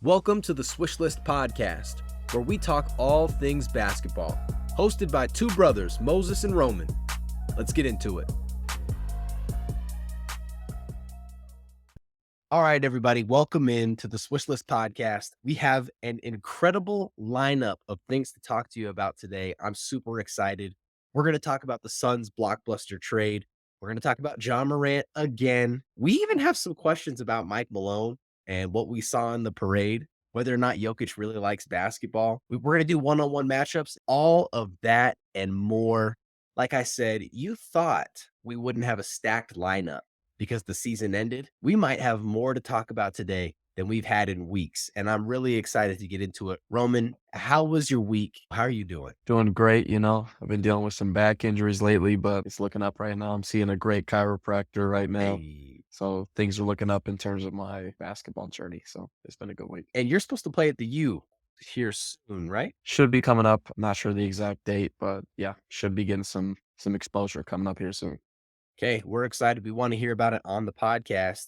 Welcome to the Swish List Podcast, where we talk all things basketball. Hosted by two brothers, Moses and Roman. Let's get into it. All right, everybody, welcome in to the Swish List Podcast. We have an incredible lineup of things to talk to you about today. I'm super excited. We're going to talk about the Suns blockbuster trade. We're going to talk about John Morant again. We even have some questions about Mike Malone and what we saw in the parade, whether or not Jokic really likes basketball. We're going to do one-on-one matchups, all of that and more. Like I said, you thought we wouldn't have a stacked lineup because the season ended. We might have more to talk about today than we've had in weeks, and I'm really excited to get into it. Roman, how was your week? How are you doing? Doing great, I've been dealing with some back injuries lately, but it's looking up right now. I'm seeing a great chiropractor right now. Hey. So things are looking up in terms of my basketball journey. So it's been a good week. And you're supposed to play at the U here soon, right? Should be coming up. I'm not sure the exact date, but yeah, should be getting some exposure coming up here soon. Okay, we're excited. We want to hear about it on the podcast.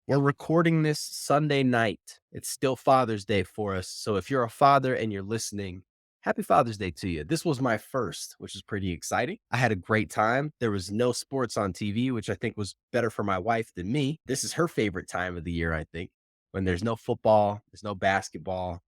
We're recording this Sunday night. It's still Father's Day for us. So if you're a father and you're listening, happy Father's Day to you. This was my first, which is pretty exciting. I had a great time. There was no sports on TV, which I think was better for my wife than me. This is her favorite time of the year, I think, when there's no football, there's no basketball,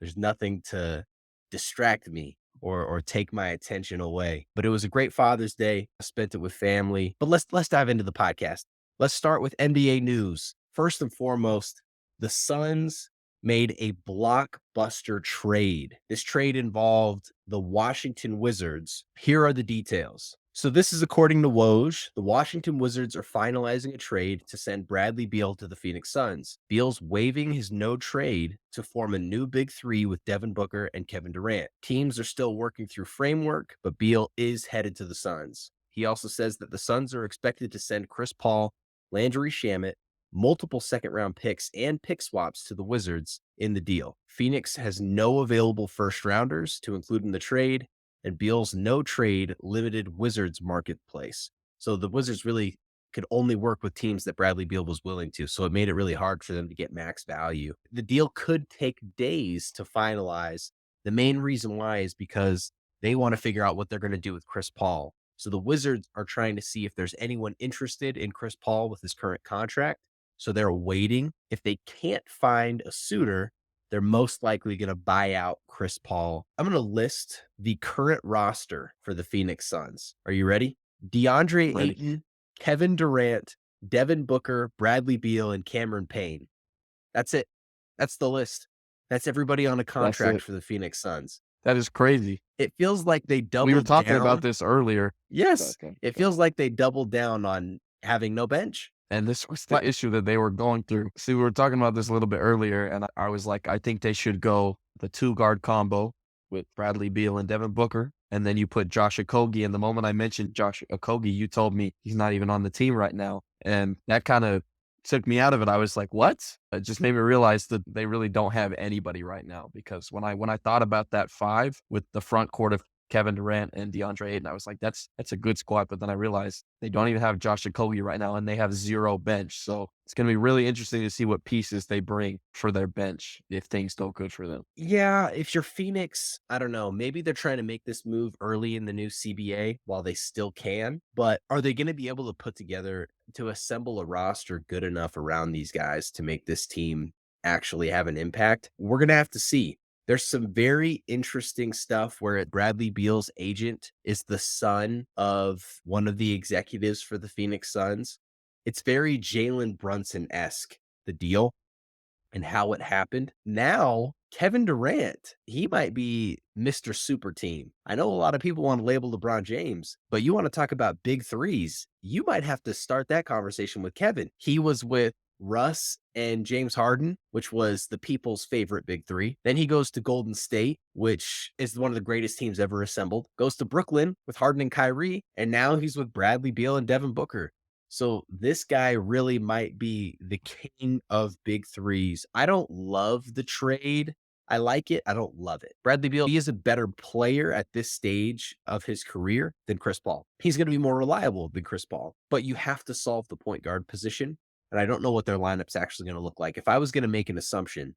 there's nothing to distract me or take my attention away. But it was a great Father's Day. I spent it with family. But let's dive into the podcast. Let's start with NBA news. First and foremost, the Suns made a blockbuster trade. This trade involved the Washington Wizards. Here are the details. So this is according to Woj. The Washington Wizards are finalizing a trade to send Bradley Beal to the Phoenix Suns. Beal's waiving his no trade to form a new big three with Devin Booker and Kevin Durant. Teams are still working through framework, but Beal is headed to the Suns. He also says that the Suns are expected to send Chris Paul, Landry Shamet, multiple second-round picks and pick swaps to the Wizards in the deal. Phoenix has no available first-rounders to include in the trade, and Beal's no-trade limited Wizards marketplace. So the Wizards really could only work with teams that Bradley Beal was willing to, so it made it really hard for them to get max value. The deal could take days to finalize. The main reason why is because they want to figure out what they're going to do with Chris Paul. So the Wizards are trying to see if there's anyone interested in Chris Paul with his current contract. So they're waiting. If they can't find a suitor, they're most likely going to buy out Chris Paul. I'm going to list the current roster for the Phoenix Suns. Are you ready? DeAndre Ayton, Kevin Durant, Devin Booker, Bradley Beal, and Cameron Payne. That's it. That's the list. That's everybody on a contract for the Phoenix Suns. That is crazy. It feels like they doubled down. We were talking about this earlier. Yes. It feels like they doubled down on having no bench. And this was the issue that they were going through. See, we were talking about this a little bit earlier, and I was like, I think they should go the two-guard combo with Bradley Beal and Devin Booker, and then you put Josh Okogie. And the moment I mentioned Josh Okogie, you told me he's not even on the team right now. And that kind of took me out of it. I was like, what? It just made me realize that they really don't have anybody right now, because when I thought about that five with the front court of Kevin Durant and DeAndre Ayton, I was like, that's a good squad. But then I realized they don't even have Josh Okogie right now, and they have zero bench. So it's going to be really interesting to see what pieces they bring for their bench if things go good for them. Yeah, if you're Phoenix, I don't know. Maybe they're trying to make this move early in the new CBA while they still can. But are they going to be able to put together, to assemble a roster good enough around these guys to make this team actually have an impact? We're going to have to see. There's some very interesting stuff where Bradley Beal's agent is the son of one of the executives for the Phoenix Suns. It's very Jalen Brunson-esque, the deal and how it happened. Now, Kevin Durant, he might be Mr. Super Team. I know a lot of people want to label LeBron James, but you want to talk about big threes, you might have to start that conversation with Kevin. He was with Russ and James Harden, which was the people's favorite big three. Then he goes to Golden State, which is one of the greatest teams ever assembled. Goes to Brooklyn with Harden and Kyrie, and now he's with Bradley Beal and Devin Booker. So this guy really might be the king of big threes. I don't love the trade. I like it. I don't love it. Bradley Beal, he is a better player at this stage of his career than Chris Paul. He's going to be more reliable than Chris Paul, but you have to solve the point guard position. And I don't know what their lineup's actually going to look like. If I was going to make an assumption,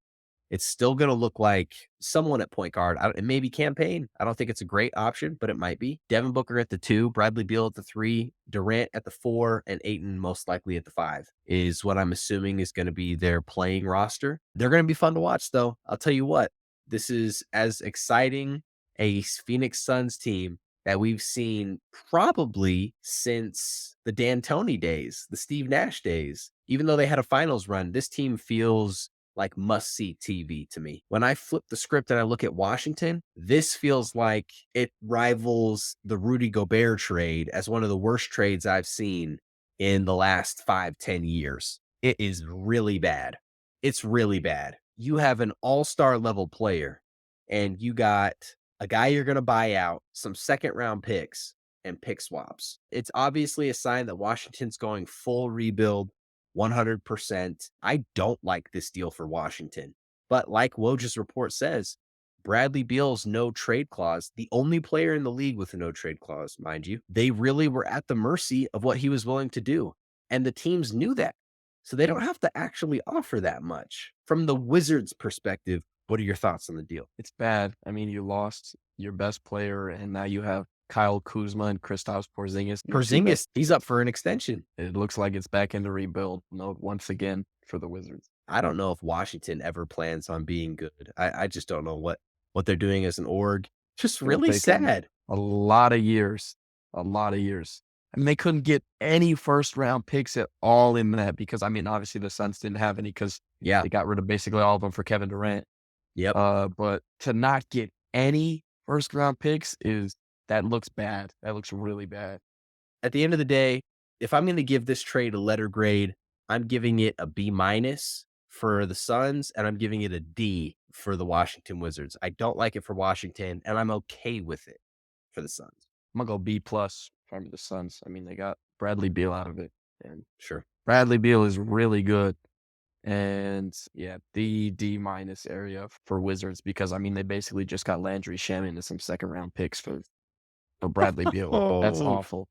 It's still going to look like someone at point guard. It may be Campaign. I don't think it's a great option, but it might be. Devin Booker at the 2, Bradley Beal at the 3, Durant at the 4, and Ayton most likely at the 5 is what I'm assuming is going to be their playing roster. They're going to be fun to watch, though. I'll tell you what, this is as exciting a Phoenix Suns team that we've seen probably since the D'Antoni days, the Steve Nash days. Even though they had a finals run, this team feels like must-see TV to me. When I flip the script and I look at Washington, this feels like it rivals the Rudy Gobert trade as one of the worst trades I've seen in the last 5-10 years. It is really bad. It's really bad. You have an all-star level player, and you got a guy you're going to buy out, some second-round picks, and pick swaps. It's obviously a sign that Washington's going full rebuild, 100%. I don't like this deal for Washington. But like Woj's report says, Bradley Beal's no trade clause, the only player in the league with a no trade clause, mind you, they really were at the mercy of what he was willing to do. And the teams knew that. So they don't have to actually offer that much. From the Wizards' perspective, what are your thoughts on the deal? It's bad. I mean, you lost your best player, and now you have Kyle Kuzma and Kristaps Porzingis. Porzingis, he's up for an extension. It looks like it's back in the rebuild once again for the Wizards. I don't know if Washington ever plans on being good. I just don't know what they're doing as an org. Just really sad. A lot of years. A lot of years. I mean, they couldn't get any first round picks at all in that because, I mean, obviously the Suns didn't have any because they got rid of basically all of them for Kevin Durant. Yep. But to not get any first round picks that looks bad. That looks really bad. At the end of the day, if I'm going to give this trade a letter grade, I'm giving it a B- for the Suns, and I'm giving it a D for the Washington Wizards. I don't like it for Washington, and I'm okay with it for the Suns. I'm going to go B+ for the Suns. I mean, they got Bradley Beal out of it. And sure, Bradley Beal is really good. And yeah, the D- area for Wizards because, I mean, they basically just got Landry Shamet and some second-round picks for Bradley Beal. That's awful.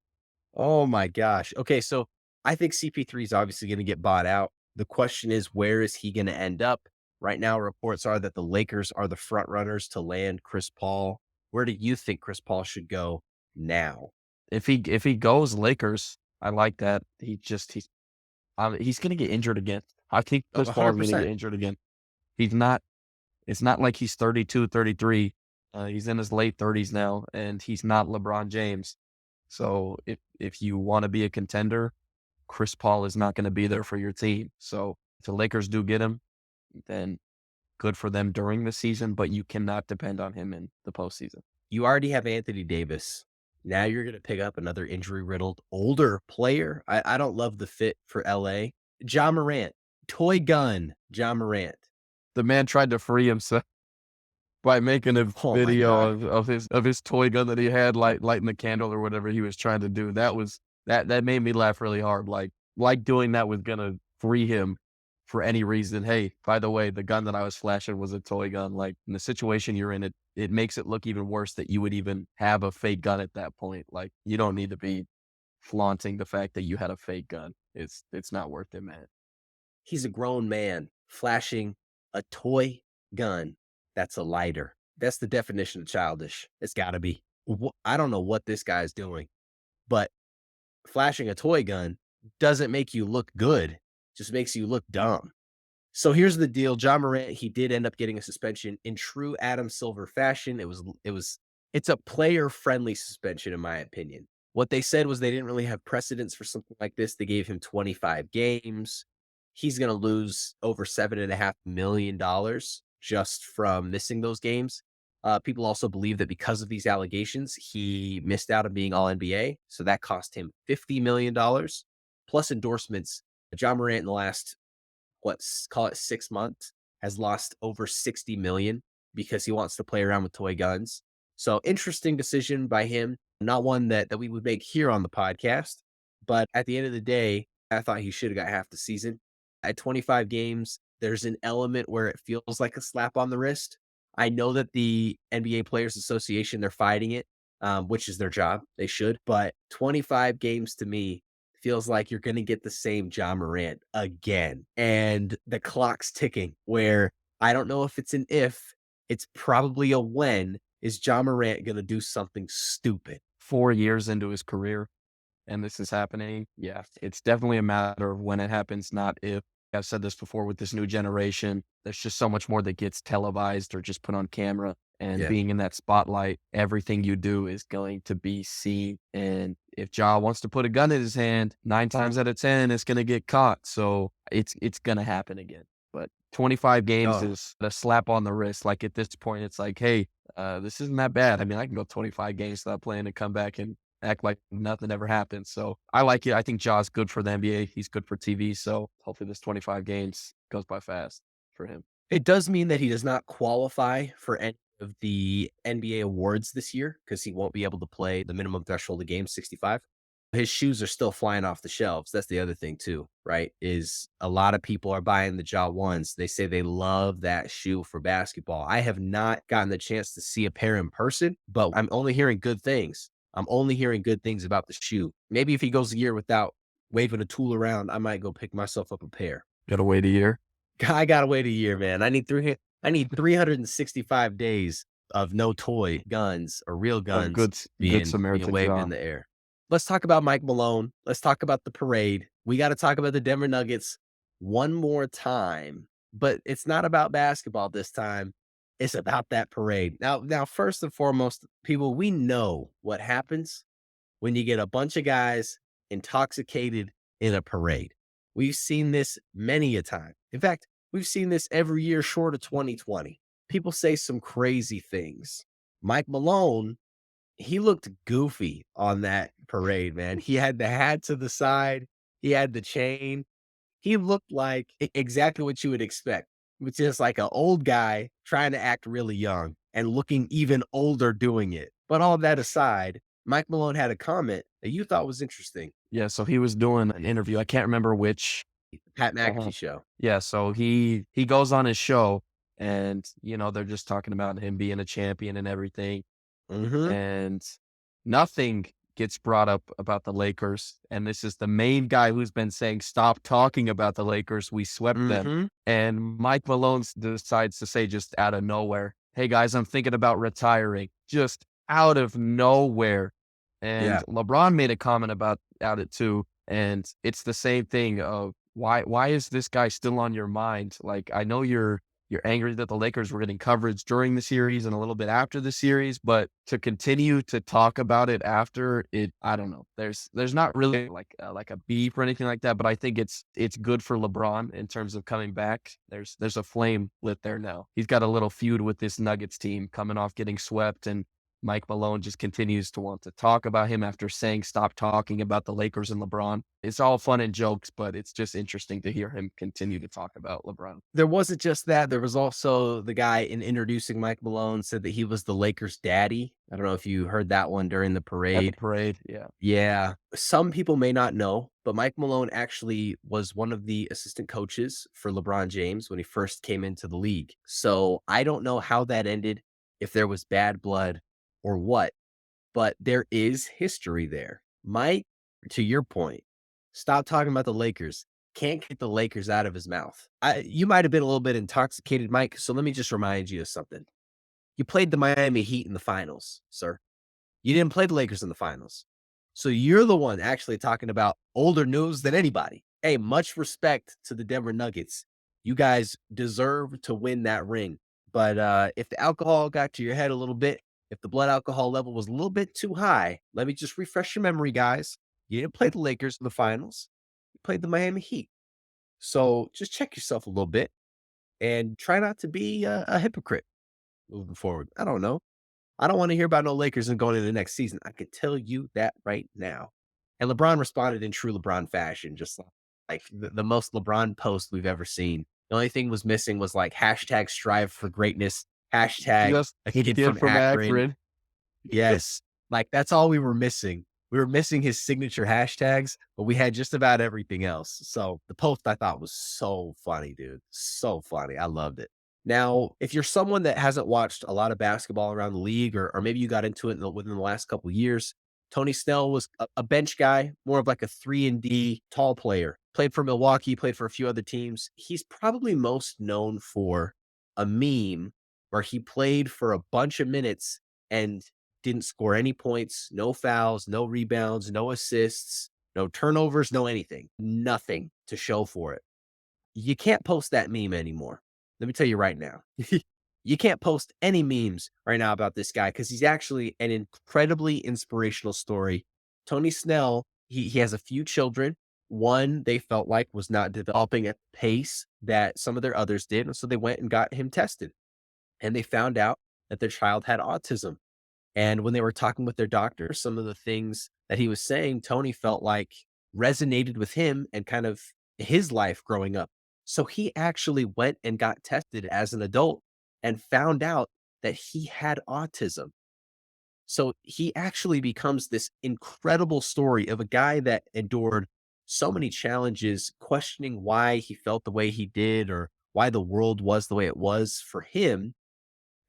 Oh, my gosh. Okay, so I think CP3 is obviously going to get bought out. The question is, where is he going to end up? Right now, reports are that the Lakers are the front runners to land Chris Paul. Where do you think Chris Paul should go now? If he goes Lakers, I like that. He's going to get injured again. I think Chris Paul is going to get injured again. It's not like he's 32, 33. He's in his late 30s now, and he's not LeBron James. So if you want to be a contender, Chris Paul is not going to be there for your team. So if the Lakers do get him, then good for them during the season, but you cannot depend on him in the postseason. You already have Anthony Davis. Now you're going to pick up another injury-riddled older player. I don't love the fit for LA. Ja Morant, toy gun, Ja Morant. The man tried to free himself by making a video of his toy gun that he had, lighting the candle or whatever he was trying to do. That made me laugh really hard. Like doing that was gonna free him for any reason. Hey, by the way, the gun that I was flashing was a toy gun. Like in the situation you're in, it makes it look even worse that you would even have a fake gun at that point. Like you don't need to be flaunting the fact that you had a fake gun. It's not worth it, man. He's a grown man flashing a toy gun. That's a lighter. That's the definition of childish. It's got to be. I don't know what this guy's doing, but flashing a toy gun doesn't make you look good. Just makes you look dumb. So here's the deal. Ja Morant, he did end up getting a suspension in true Adam Silver fashion. It's a player-friendly suspension, in my opinion. What they said was they didn't really have precedence for something like this. They gave him 25 games. He's going to lose over $7.5 million just from missing those games. People also believe that because of these allegations, he missed out on being All NBA. So that cost him $50 million plus endorsements. Ja Morant in the last, call it 6 months, has lost over 60 million because he wants to play around with toy guns. So interesting decision by him. Not one that we would make here on the podcast. But at the end of the day, I thought he should have got half the season. At 25 games, there's an element where it feels like a slap on the wrist. I know that the NBA Players Association, they're fighting it, which is their job. They should. But 25 games to me feels like you're going to get the same Ja Morant again. And the clock's ticking where I don't know if it's an if, it's probably a when. Is John Morant gonna do something stupid? 4 years into his career, and this is happening. Yeah, it's definitely a matter of when it happens, not if. I've said this before with this new generation. There's just so much more that gets televised or just put on camera. And Yeah. being in that spotlight, everything you do is going to be seen. And if Ja wants to put a gun in his hand, 9 times out of 10, it's going to get caught. So it's going to happen again. But 25 games Oh, is a slap on the wrist. Like at this point, it's like, hey, this isn't that bad. I mean, I can go 25 games without playing and come back and act like nothing ever happened. So I like it. I think Ja's good for the NBA. He's good for TV. So hopefully this 25 games goes by fast for him. it does mean that he does not qualify for any of the NBA awards this year because he won't be able to play the minimum threshold of games, 65. His shoes are still flying off the shelves. That's the other thing too, right? Is a lot of people are buying the Ja ones. They say they love that shoe for basketball. I have not gotten the chance to see a pair in person, but I'm only hearing good things. I'm only hearing good things about the shoe. Maybe if he goes a year without waving a tool around, I might go pick myself up a pair. Gotta wait a year. I gotta wait a year, man. I need 365 days of no toy guns or real Of guns good being Samaritan waved Ja. in the air. Let's talk about Mike Malone. Let's talk about the parade. We got to talk about the Denver Nuggets one more time, but it's not about basketball this time. It's about that parade. Now, first and foremost, people, we know what happens when you get a bunch of guys intoxicated in a parade. We've seen this many a time. In fact, we've seen this every year short of 2020. People say some crazy things. Mike Malone, he looked goofy on that parade, man. He had the hat to the side, he had the chain. He looked like exactly what you would expect, which is like an old guy trying to act really young and looking even older doing it. But all that aside, Mike Malone had a comment that you thought was interesting. Yeah, so he was doing an interview. I can't remember which. Pat Uh-huh. McAfee show. Yeah, so he goes on his show and they're just talking about him being a champion and everything. Mhm, And nothing gets brought up about the Lakers. And this is the main guy who's been saying, stop talking about the Lakers. We swept them. mhm. And Mike Malone decides to say, just out of nowhere, hey guys, I'm thinking about retiring. Just out of nowhere. And Yeah. LeBron made a comment about it too. And it's the same thing of why is this guy still on your mind? Like I know you're angry that the Lakers were getting coverage during the series and a little bit after the series, but to continue to talk about it after it, I don't know. There's not really like a beef or anything like that, but I think it's good for LeBron in terms of coming back. There's a flame lit there now. He's got a little feud with this Nuggets team coming off getting swept, and Mike Malone just continues to want to talk about him after saying stop talking about the Lakers and LeBron. It's all fun and jokes, but it's just interesting to hear him continue to talk about LeBron. There wasn't just that, there was also the guy in introducing Mike Malone said that he was the Lakers' daddy. I don't know if you heard that one during the At the parade. parade, yeah. Yeah. Some people may not know, but Mike Malone actually was one of the assistant coaches for LeBron James when he first came into the league. So I don't know how that ended, if there was bad blood or what, but there is history there. Mike, to your point, stop talking about the Lakers. Can't get the Lakers out of his mouth. You might have been a little bit intoxicated, Mike. So let me just remind you of something. You played the Miami Heat in the finals, sir. You didn't play the Lakers in the finals. So you're the one actually talking about older news than anybody. Hey, much respect to the Denver Nuggets. You guys deserve to win that ring. But if the alcohol got to your head a little bit, if the blood alcohol level was a little bit too high, let me just refresh your memory, guys. You didn't play the Lakers in the finals. You played the Miami Heat. So just check yourself a little bit and try not to be a hypocrite moving forward. I don't know. I don't want to hear about no Lakers and going into the next season. I can tell you that right now. And LeBron responded in true LeBron fashion, just like the most LeBron post we've ever seen. The only thing was missing was like hashtag strive for greatness, hashtag Just a kid kid from from Akron. Akron. Yes. Like that's all we were missing. We were missing his signature hashtags, but we had just about everything else. So the post I thought was so funny, dude. So funny. I loved it. Now, if you're someone that hasn't watched a lot of basketball around the league, or maybe you got into it within the last couple of years, Tony Snell was a bench guy, more of like a 3 and D tall player. Played for Milwaukee, played for a few other teams. He's probably most known for a meme where he played for a bunch of minutes and didn't score any points, no fouls, no rebounds, no assists, no turnovers, no anything, nothing to show for it. You can't post that meme anymore. Let me tell you right now. You can't post any memes right now about this guy because he's actually an incredibly inspirational story. Tony Snell, he has a few children. One they felt like was not developing at the pace that some of their others did. And so they went and got him tested. And they found out that their child had autism. And when they were talking with their doctor, some of the things that he was saying, Tony felt like resonated with him and kind of his life growing up. So he actually went and got tested as an adult and found out that he had autism. So he actually becomes this incredible story of a guy that endured so many challenges, questioning why he felt the way he did or why the world was the way it was for him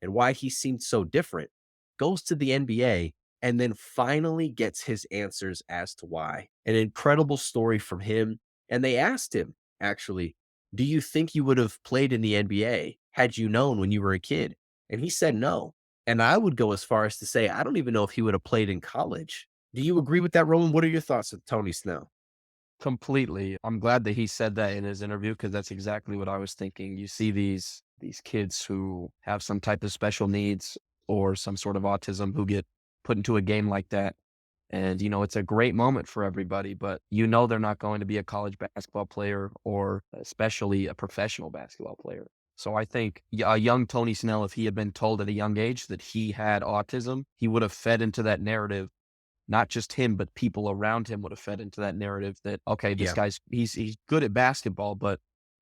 and why he seemed so different, goes to the NBA and then finally gets his answers as to why. An incredible story from him. And they asked him, actually, do you think you would have played in the NBA had you known when you were a kid? And he said no. And I would go as far as to say, I don't even know if he would have played in college. Do you agree with that, Roman? What are your thoughts of Tony Snell? Completely. I'm glad that he said that in his interview because that's exactly what I was thinking. You see these kids who have some type of special needs or some sort of autism who get put into a game like that. And, it's a great moment for everybody, but they're not going to be a college basketball player or especially a professional basketball player. So I think a young Tony Snell, if he had been told at a young age that he had autism, he would have fed into that narrative. Not just him, but people around him would have fed into that narrative that, okay, this Yeah. guy's he's good at basketball, but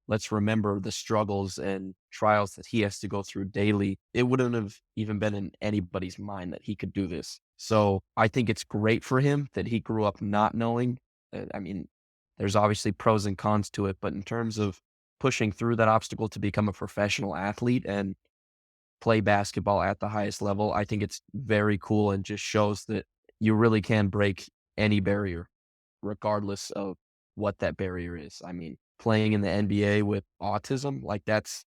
let's remember the struggles and trials that he has to go through daily. It wouldn't have even been in anybody's mind that he could do this. So I think it's great for him that he grew up not knowing. I mean, there's obviously pros and cons to it, but in terms of pushing through that obstacle to become a professional athlete and play basketball at the highest level, I think it's very cool and just shows that you really can break any barrier, regardless of what that barrier is. I mean, playing in the NBA with autism, like that's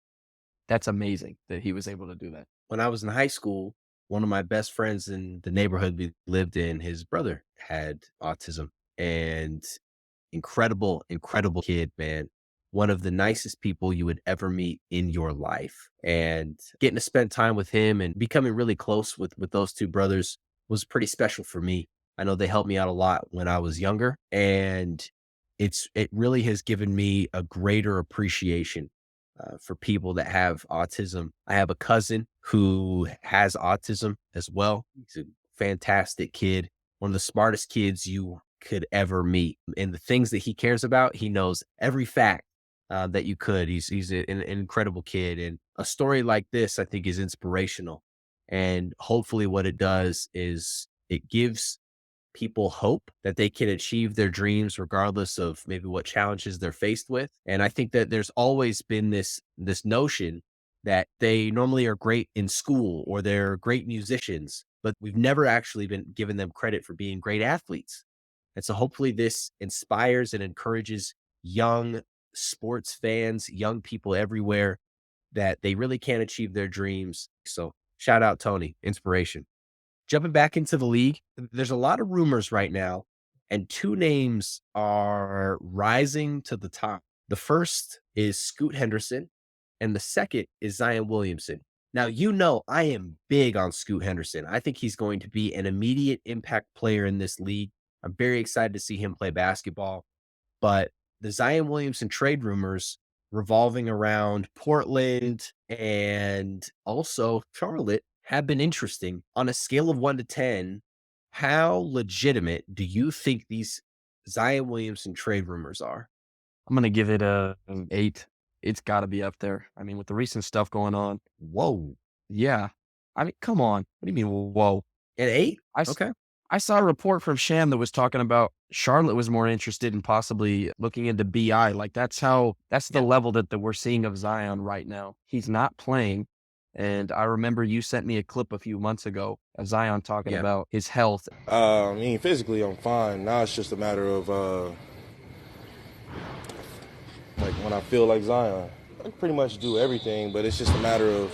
amazing that he was able to do that. When I was in high school, one of my best friends in the neighborhood we lived in, his brother had autism and incredible, incredible kid, man. One of the nicest people you would ever meet in your life. And getting to spend time with him and becoming really close with those two brothers was pretty special for me. I know they helped me out a lot when I was younger, and it really has given me a greater appreciation for people that have autism. I have a cousin who has autism as well. He's a fantastic kid, one of the smartest kids you could ever meet. And the things that he cares about, he knows every fact that you could. He's an incredible kid, and a story like this, I think, is inspirational. And hopefully, what it does is it gives people hope that they can achieve their dreams regardless of maybe what challenges they're faced with. And I think that there's always been this notion that they normally are great in school or they're great musicians, but we've never actually been given them credit for being great athletes. And so hopefully this inspires and encourages young sports fans, young people everywhere that they really can achieve their dreams. So shout out Tony, inspiration. Jumping back into the league, there's a lot of rumors right now, and two names are rising to the top. The first is Scoot Henderson, and the second is Zion Williamson. Now, I am big on Scoot Henderson. I think he's going to be an immediate impact player in this league. I'm very excited to see him play basketball. But the Zion Williamson trade rumors revolving around Portland and also Charlotte have been interesting. On a scale of 1 to 10, how legitimate do you think these Zion Williamson trade rumors are? I'm gonna give it an 8. It's got to be up there. I mean, with the recent stuff going on, Whoa, yeah. I mean, come on. What do you mean? Whoa. an 8? I s- Okay. I saw a report from Sham that was talking about Charlotte was more interested in possibly looking into BI. Like that's the Yeah. level that we're seeing of Zion right now. He's not playing. And I remember you sent me a clip a few months ago of Zion talking Yeah. about his health. I mean, physically, I'm fine. Now it's just a matter of like when I feel like Zion. can pretty much do everything, but it's just a matter of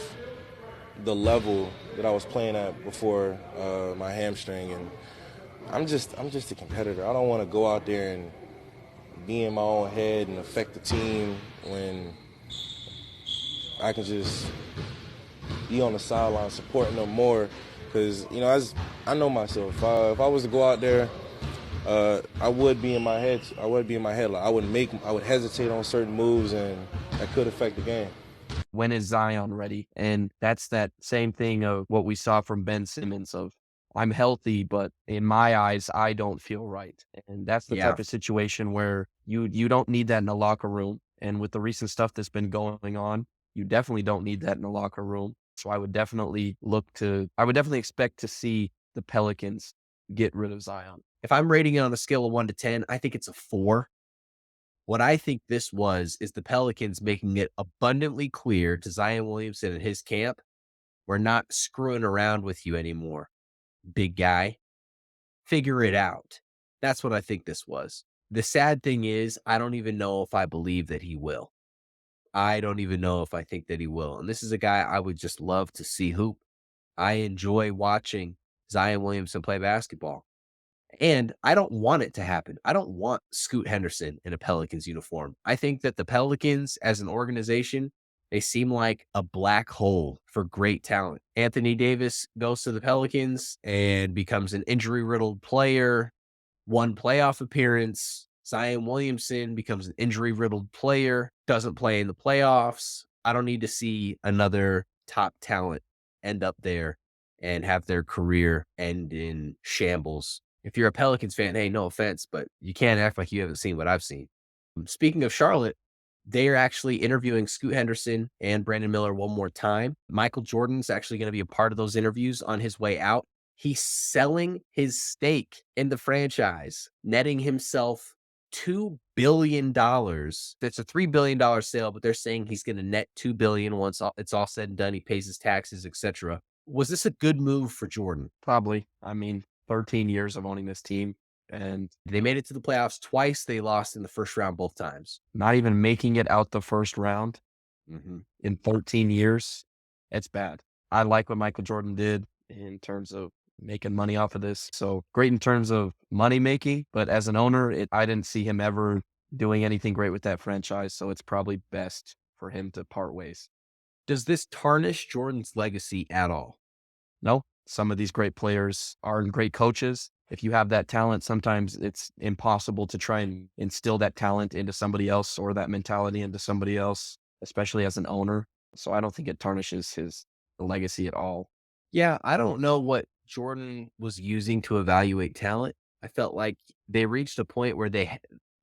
the level that I was playing at before my hamstring, and I'm just a competitor. I don't want to go out there and be in my own head and affect the team when I can just be on the sideline supporting them more. Because, you know, as I know myself, if I was to go out there, I would be in my head. Like I would hesitate on certain moves, and that could affect the game. When is Zion ready? And that's that same thing of what we saw from Ben Simmons of I'm healthy, but in my eyes, I don't feel right. And that's the Yeah. type of situation where you don't need that in the locker room. And with the recent stuff that's been going on, you definitely don't need that in the locker room. So I would definitely expect to see the Pelicans get rid of Zion. If I'm rating it on a scale of 1 to 10, I think it's a 4. What I think this is the Pelicans making it abundantly clear to Zion Williamson and his camp, we're not screwing around with you anymore, big guy. Figure it out. That's what I think this was. The sad thing is, I don't even know if I believe that he will. I don't even know if I think that he will. And this is a guy I would just love to see hoop. I enjoy watching Zion Williamson play basketball. And I don't want it to happen. I don't want Scoot Henderson in a Pelicans uniform. I think that the Pelicans as an organization, they seem like a black hole for great talent. Anthony Davis goes to the Pelicans and becomes an injury-riddled player, one playoff appearance. Zion Williamson becomes an injury-riddled player, doesn't play in the playoffs. I don't need to see another top talent end up there and have their career end in shambles. If you're a Pelicans fan, hey, no offense, but you can't act like you haven't seen what I've seen. Speaking of Charlotte, they are actually interviewing Scoot Henderson and Brandon Miller one more time. Michael Jordan's actually going to be a part of those interviews on his way out. He's selling his stake in the franchise, netting himself $2 billion. It's a $3 billion sale, but they're saying he's going to net $2 billion once it's all said and done. He pays his taxes, etc. Was this a good move for Jordan? Probably. I mean, 13 years of owning this team, and They made it to the playoffs twice. They lost in the first round both times. not even making it out the first round Mm-hmm. in 13 years, it's bad. I like what Michael Jordan did in terms of making money off of this. So great in terms of money making, but as an owner, I didn't see him ever doing anything great with that franchise. So it's probably best for him to part ways. Does this tarnish Jordan's legacy at all? No, some of these great players are great coaches. If you have that talent, sometimes it's impossible to try and instill that talent into somebody else or that mentality into somebody else, especially as an owner. So I don't think it tarnishes his legacy at all. Yeah, I don't know what Jordan was using to evaluate talent. I felt like they reached a point where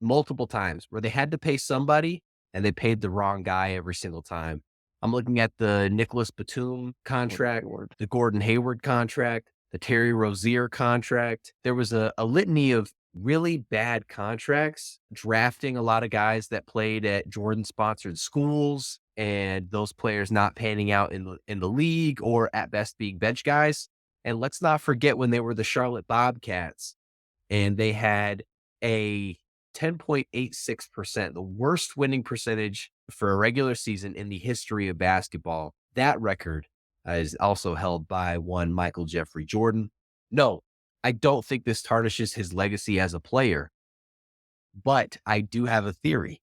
multiple times, where they had to pay somebody and they paid the wrong guy every single time. I'm looking at the Nicholas Batum contract, Hayward. the Gordon Hayward contract, the Terry Rozier contract. There was a litany of really bad contracts, drafting a lot of guys that played at Jordan-sponsored schools, and those players not panning out in the league or at best being bench guys. And let's not forget when they were the Charlotte Bobcats and they had a 10.86%, the worst winning percentage for a regular season in the history of basketball. That record is also held by one Michael Jeffrey Jordan. No, I don't think this tarnishes his legacy as a player, but I do have a theory.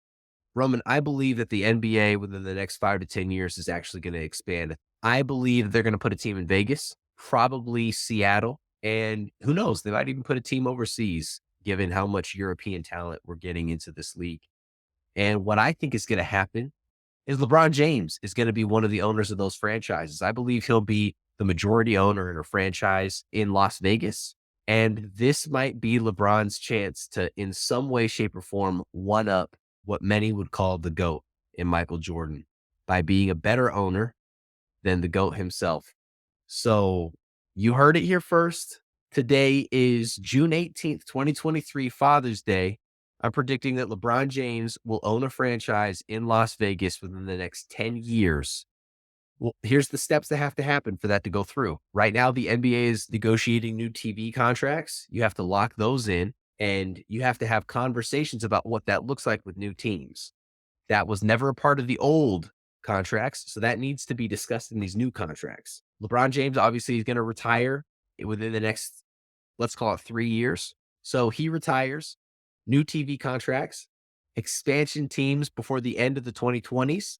Roman, I believe that the NBA within the next 5 to 10 years is actually going to expand. I believe they're going to put a team in Vegas, probably Seattle, and who knows, they might even put a team overseas, given how much European talent we're getting into this league. And what I think is going to happen is LeBron James is going to be one of the owners of those franchises. I believe he'll be the majority owner in a franchise in Las Vegas. And this might be LeBron's chance to, in some way, shape, or form, one up what many would call the GOAT in Michael Jordan by being a better owner than the GOAT himself. So you heard it here first. Today is June 18th, 2023, Father's Day. I'm predicting that LeBron James will own a franchise in Las Vegas within the next 10 years. Well, here's the steps that have to happen for that to go through. Right now, the NBA is negotiating new TV contracts. You have to lock those in, and you have to have conversations about what that looks like with new teams. That was never a part of the old contracts, so that needs to be discussed in these new contracts. LeBron James obviously is going to retire within the next, let's call it 3 years. So he retires, new TV contracts, expansion teams before the end of the 2020s,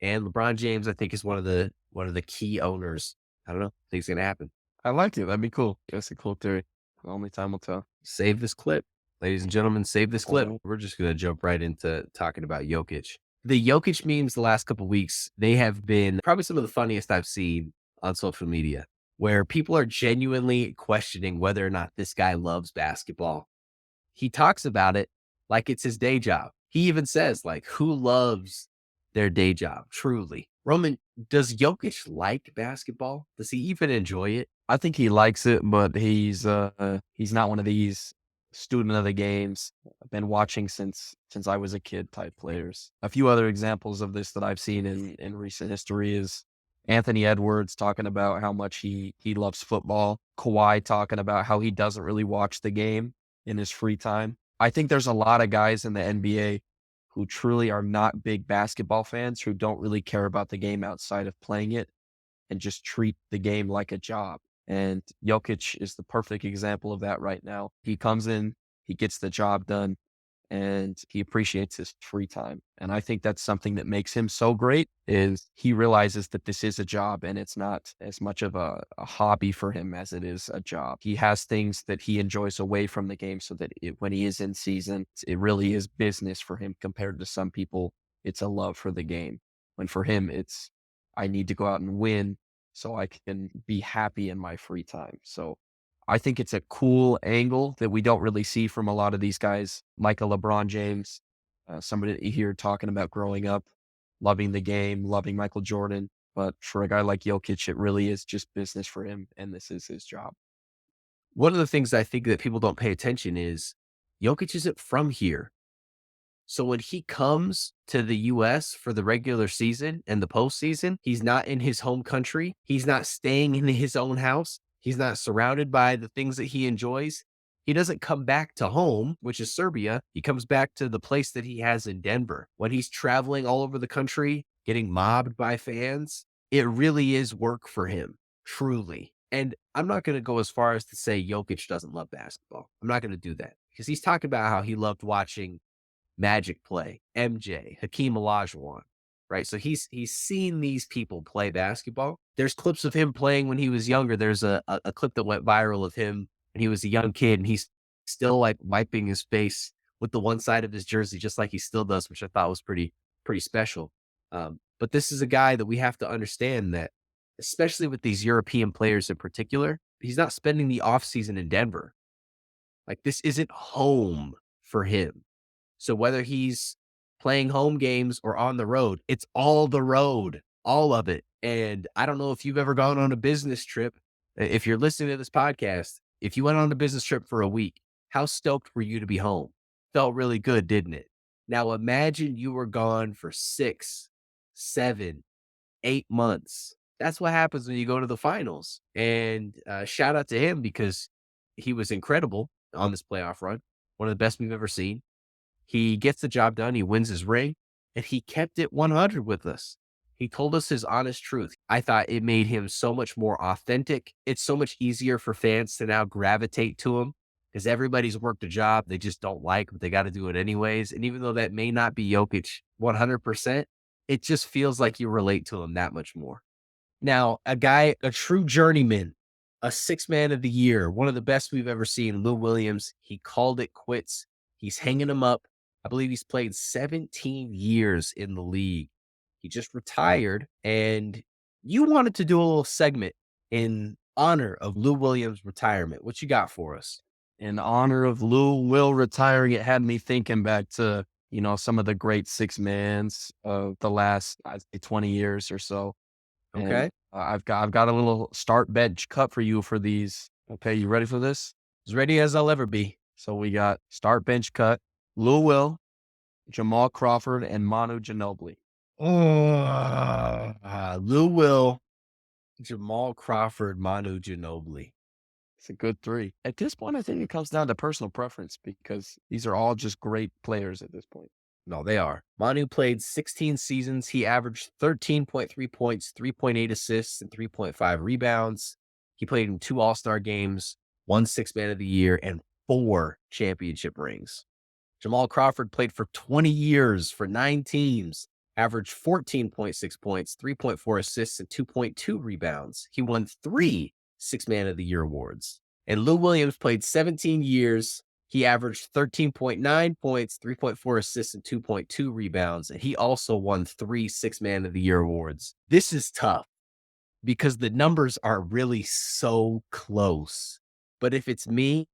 and LeBron James, I think, is one of the key owners. I don't know. I think it's gonna happen. I like it. That'd be cool. That's a cool theory. Only time will tell. Save this clip. Ladies and gentlemen, save this clip. Mhm. We're just gonna jump right into talking about Jokic. The Jokic memes the last couple of weeks, they have been probably some of the funniest I've seen on social media, where people are genuinely questioning whether or not this guy loves basketball. He talks about it like it's his day job. He even says, like, who loves their day job, truly? Roman, does Jokic like basketball? Does he even enjoy it? I think he likes it, but he's not one of these student of the games. I've been watching since I was a kid type players. A few other examples of this that I've seen in recent history is Anthony Edwards talking about how much he loves football. Kawhi talking about how he doesn't really watch the game in his free time. I think there's a lot of guys in the NBA who truly are not big basketball fans, who don't really care about the game outside of playing it and just treat the game like a job. And Jokic is the perfect example of that right now. He comes in, he gets the job done, and he appreciates his free time. And I think that's something that makes him so great is he realizes that this is a job and it's not as much of a hobby for him as it is a job. He has things that he enjoys away from the game so that when he is in season, it really is business for him compared to some people. It's a love for the game. When for him, it's, I need to go out and win so I can be happy in my free time. So I think it's a cool angle that we don't really see from a lot of these guys, like a LeBron James, somebody that you hear talking about growing up, loving the game, loving Michael Jordan. But for a guy like Jokic, it really is just business for him, and this is his job. One of the things I think that people don't pay attention is Jokic isn't from here. So when he comes to the US for the regular season and the postseason, he's not in his home country. He's not staying in his own house. He's not surrounded by the things that he enjoys. He doesn't come back to home, which is Serbia. He comes back to the place that he has in Denver. When he's traveling all over the country, getting mobbed by fans, it really is work for him, truly. And I'm not going to go as far as to say Jokic doesn't love basketball. I'm not going to do that because he's talking about how he loved watching Magic play, MJ, Hakeem Olajuwon, right? So he's seen these people play basketball. There's clips of him playing when he was younger. There's a clip that went viral of him when he was a young kid, and he's still like wiping his face with the one side of his jersey, just like he still does, which I thought was pretty special. But this is a guy that we have to understand that, especially with these European players in particular, he's not spending the offseason in Denver. Like this isn't home for him. So whether he's playing home games or on the road, it's all the road, all of it. And I don't know if you've ever gone on a business trip. If you're listening to this podcast, if you went on a business trip for a week, how stoked were you to be home? Felt really good, didn't it? Now imagine you were gone for 6, 7, 8 months. That's what happens when you go to the finals. And shout out to him because he was incredible on this playoff run. One of the best we've ever seen. He gets the job done. He wins his ring, and he kept it 100 with us. He told us his honest truth. I thought it made him so much more authentic. It's so much easier for fans to now gravitate to him because everybody's worked a job they just don't like, but they got to do it anyways. And even though that may not be Jokic 100%, it just feels like you relate to him that much more. Now, a true journeyman, a six man of the year, one of the best we've ever seen, Lou Williams, he called it quits. He's hanging him up. I believe he's played 17 years in the league. He just retired, and you wanted to do a little segment in honor of Lou Williams' retirement. What you got for us? In honor of Lou Will retiring, it had me thinking back to, some of the great six mans of the last, I'd say 20 years or so. And Okay. I've got a little start bench cut for you for these. Okay, you ready for this? As ready as I'll ever be. So we got start bench cut, Lou Will, Jamal Crawford, and Manu Ginobili. Lou Will, Jamal Crawford, Manu Ginobili. It's a good three. At this point, I think it comes down to personal preference because these are all just great players at this point. No, they are. Manu played 16 seasons. He averaged 13.3 points, 3.8 assists, and 3.5 rebounds. He played in 2 All-Star games, 1 Sixth Man of the Year, and 4 championship rings. Jamal Crawford played for 20 years for 9 teams, averaged 14.6 points, 3.4 assists, and 2.2 rebounds. He won 3 Sixth Man of the Year awards. And Lou Williams played 17 years. He averaged 13.9 points, 3.4 assists, and 2.2 rebounds. And he also won 3 Sixth Man of the Year awards. This is tough because the numbers are really so close. But if it's me,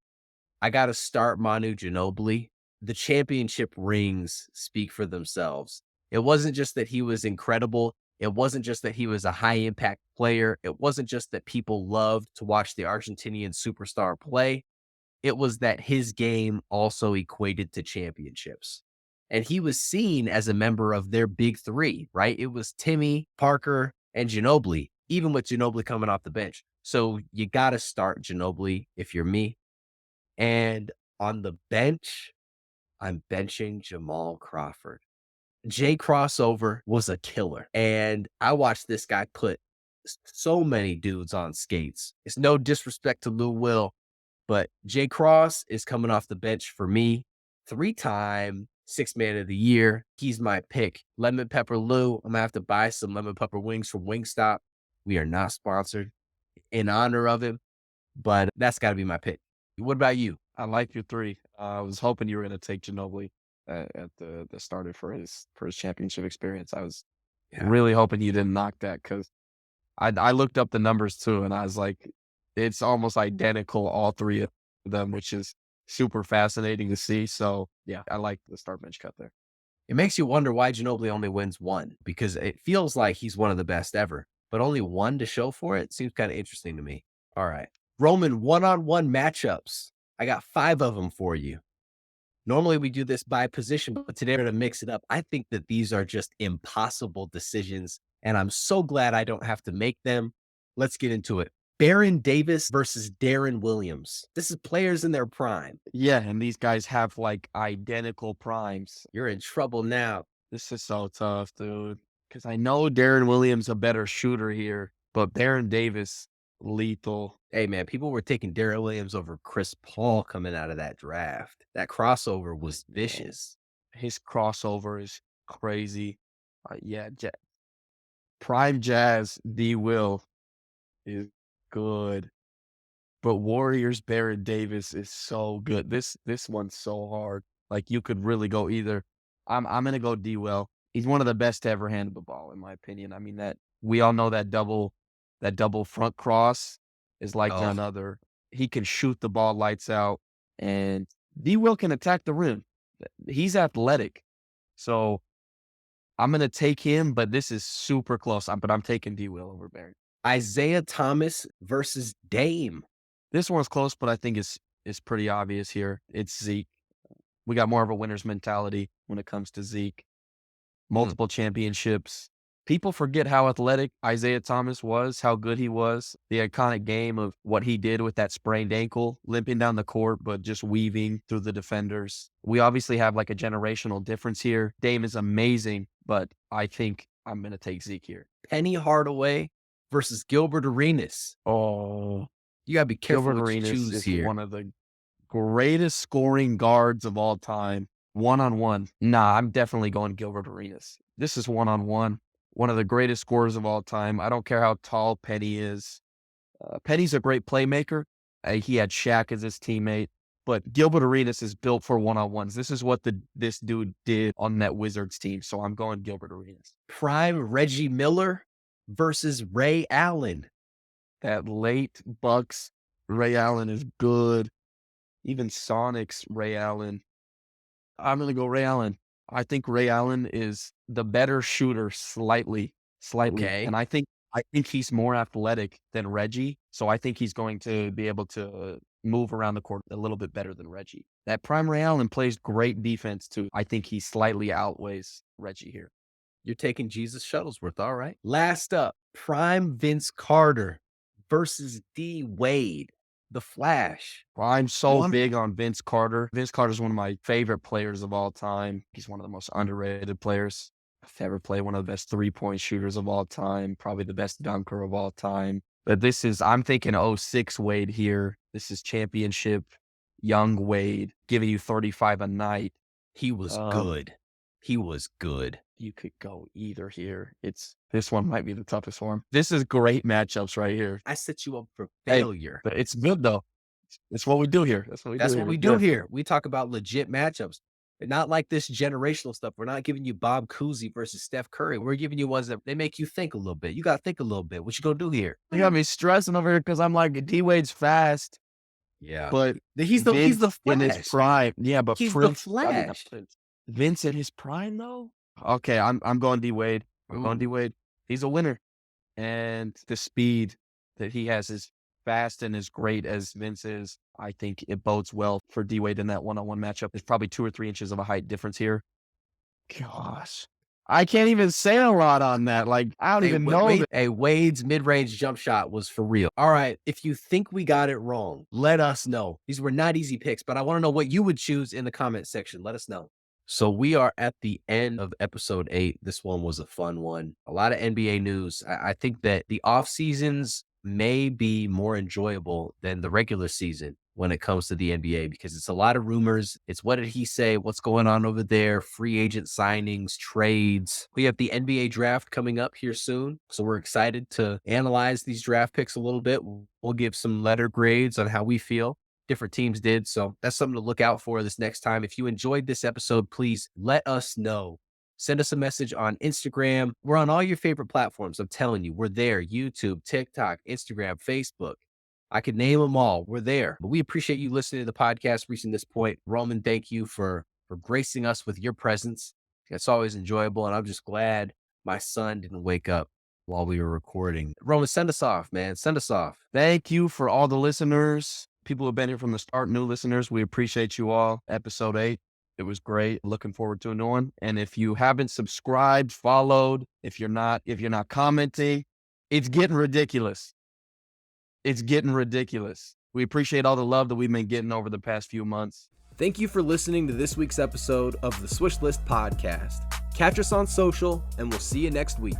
I got to start Manu Ginobili. The championship rings speak for themselves. It wasn't just that he was incredible. It wasn't just that he was a high impact player. It wasn't just that people loved to watch the Argentinian superstar play. It was that his game also equated to championships. And he was seen as a member of their big three, right? It was Timmy, Parker, and Ginobili, even with Ginobili coming off the bench. So you got to start Ginobili if you're me. And on the bench, I'm benching Jamal Crawford. Jay Crossover was a killer. And I watched this guy put so many dudes on skates. It's no disrespect to Lou Will, but Jay Cross is coming off the bench for me. 3-time Sixth Man of the Year. He's my pick. Lemon Pepper Lou. I'm going to have to buy some lemon pepper wings from Wingstop. We are not sponsored in honor of him, but that's got to be my pick. What about you? I like your 3. I was hoping you were going to take Ginobili at the starter for his championship experience. I was really hoping you didn't knock that because I looked up the numbers too, and I was like, it's almost identical, all 3 of them, which is super fascinating to see. So yeah, I like the start bench cut there. It makes you wonder why Ginobili only wins 1 because it feels like he's one of the best ever, but only 1 to show for it seems kind of interesting to me. All right. Roman, one-on-one matchups. I got 5 of them for you. Normally we do this by position, but today we're going to mix it up. I think that these are just impossible decisions, and I'm so glad I don't have to make them. Let's get into it. Baron Davis versus Darren Williams. This is players in their prime. Yeah, and these guys have like identical primes. You're in trouble now. This is so tough, dude. Because I know Darren Williams a better shooter here, but Baron Davis, lethal. Hey, man, people were taking Darren Williams over Chris Paul coming out of that draft. That crossover was vicious. His crossover is crazy. Yeah, Prime Jazz D. Will is good. But Warriors Baron Davis is so good. This one's so hard. Like you could really go either. I'm gonna go D. Will. He's one of the best to ever handle the ball, in my opinion. I mean that we all know that double front cross is like none other. He can shoot the ball lights out, and D. Will can attack the rim. He's athletic, so I'm gonna take him. But this is super close. But I'm taking D. Will over Baron. Isaiah Thomas versus Dame. This one's close, but I think it's pretty obvious here. It's Zeke. We got more of a winner's mentality when it comes to Zeke. Multiple championships. People forget how athletic Isaiah Thomas was, how good he was. The iconic game of what he did with that sprained ankle, limping down the court, but just weaving through the defenders. We obviously have like a generational difference here. Dame is amazing, but I think I'm going to take Zeke here. Penny Hardaway versus Gilbert Arenas. Oh, you got to be careful Gilbert what you Arenas choose is here. One of the greatest scoring guards of all time. One-on-one. Nah, I'm definitely going Gilbert Arenas. This is one-on-one. One of the greatest scorers of all time. I don't care how tall Penny is. Penny's a great playmaker. He had Shaq as his teammate. But Gilbert Arenas is built for one-on-ones. This is what this dude did on that Wizards team. So I'm going Gilbert Arenas. Prime Reggie Miller versus Ray Allen. That late Bucks Ray Allen is good. Even Sonic's Ray Allen. I'm going to go Ray Allen. I think Ray Allen is the better shooter slightly. Okay. And I think he's more athletic than Reggie. So I think he's going to be able to move around the court a little bit better than Reggie. That prime Ray Allen plays great defense too. I think he slightly outweighs Reggie here. You're taking Jesus Shuttlesworth. All right. Last up, prime Vince Carter versus D. Wade. the Flash. Well, I'm so big on Vince Carter. Vince Carter is one of my favorite players of all time. He's one of the most underrated players I've ever played, one of the best three-point shooters of all time, probably the best dunker of all time. But I'm thinking '06 Wade here. This is championship young Wade giving you 35 a night. He was good. He was good. You could go either here. This one might be the toughest for him. This is great matchups right here. I set you up for failure. But it's good though. It's what we do here. That's what we do here. We talk about legit matchups. Not like this generational stuff. We're not giving you Bob Cousy versus Steph Curry. We're giving you ones that they make you think a little bit. You got to think a little bit. What you gonna do here? You got me stressing over here because I'm like, D-Wade's fast. Yeah. But he's the Flash. In his prime. Yeah, but he's the Flash. Vince in his prime though? Okay, I'm going D-Wade. I'm going D-Wade. He's a winner. And the speed that he has is fast and as great as Vince is. I think it bodes well for D-Wade in that one-on-one matchup. There's probably 2 or 3 inches of a height difference here. Gosh. I can't even say a lot on that. Like, I don't even know. Wade's mid-range jump shot was for real. All right, if you think we got it wrong, let us know. These were not easy picks, but I want to know what you would choose in the comment section. Let us know. So we are at the end of episode 8. This one was a fun one. A lot of NBA news. I think that the off seasons may be more enjoyable than the regular season when it comes to the NBA because it's a lot of rumors. It's what did he say? What's going on over there? Free agent signings, trades. We have the NBA draft coming up here soon. So we're excited to analyze these draft picks a little bit. We'll give some letter grades on how we feel different teams did. So that's something to look out for this next time. If you enjoyed this episode, please let us know. Send us a message on Instagram. We're on all your favorite platforms. I'm telling you, we're there. YouTube, TikTok, Instagram, Facebook. I could name them all. We're there. But we appreciate you listening to the podcast, reaching this point. Roman, thank you for gracing us with your presence. It's always enjoyable. And I'm just glad my son didn't wake up while we were recording. Roman, send us off, man. Send us off. Thank you for all the listeners. People who have been here from the start, new listeners. We appreciate you all. Episode 8. It was great. Looking forward to a new one. And if you haven't subscribed, followed, if you're not commenting, it's getting ridiculous. It's getting ridiculous. We appreciate all the love that we've been getting over the past few months. Thank you for listening to this week's episode of the Swish List Podcast. Catch us on social, and we'll see you next week.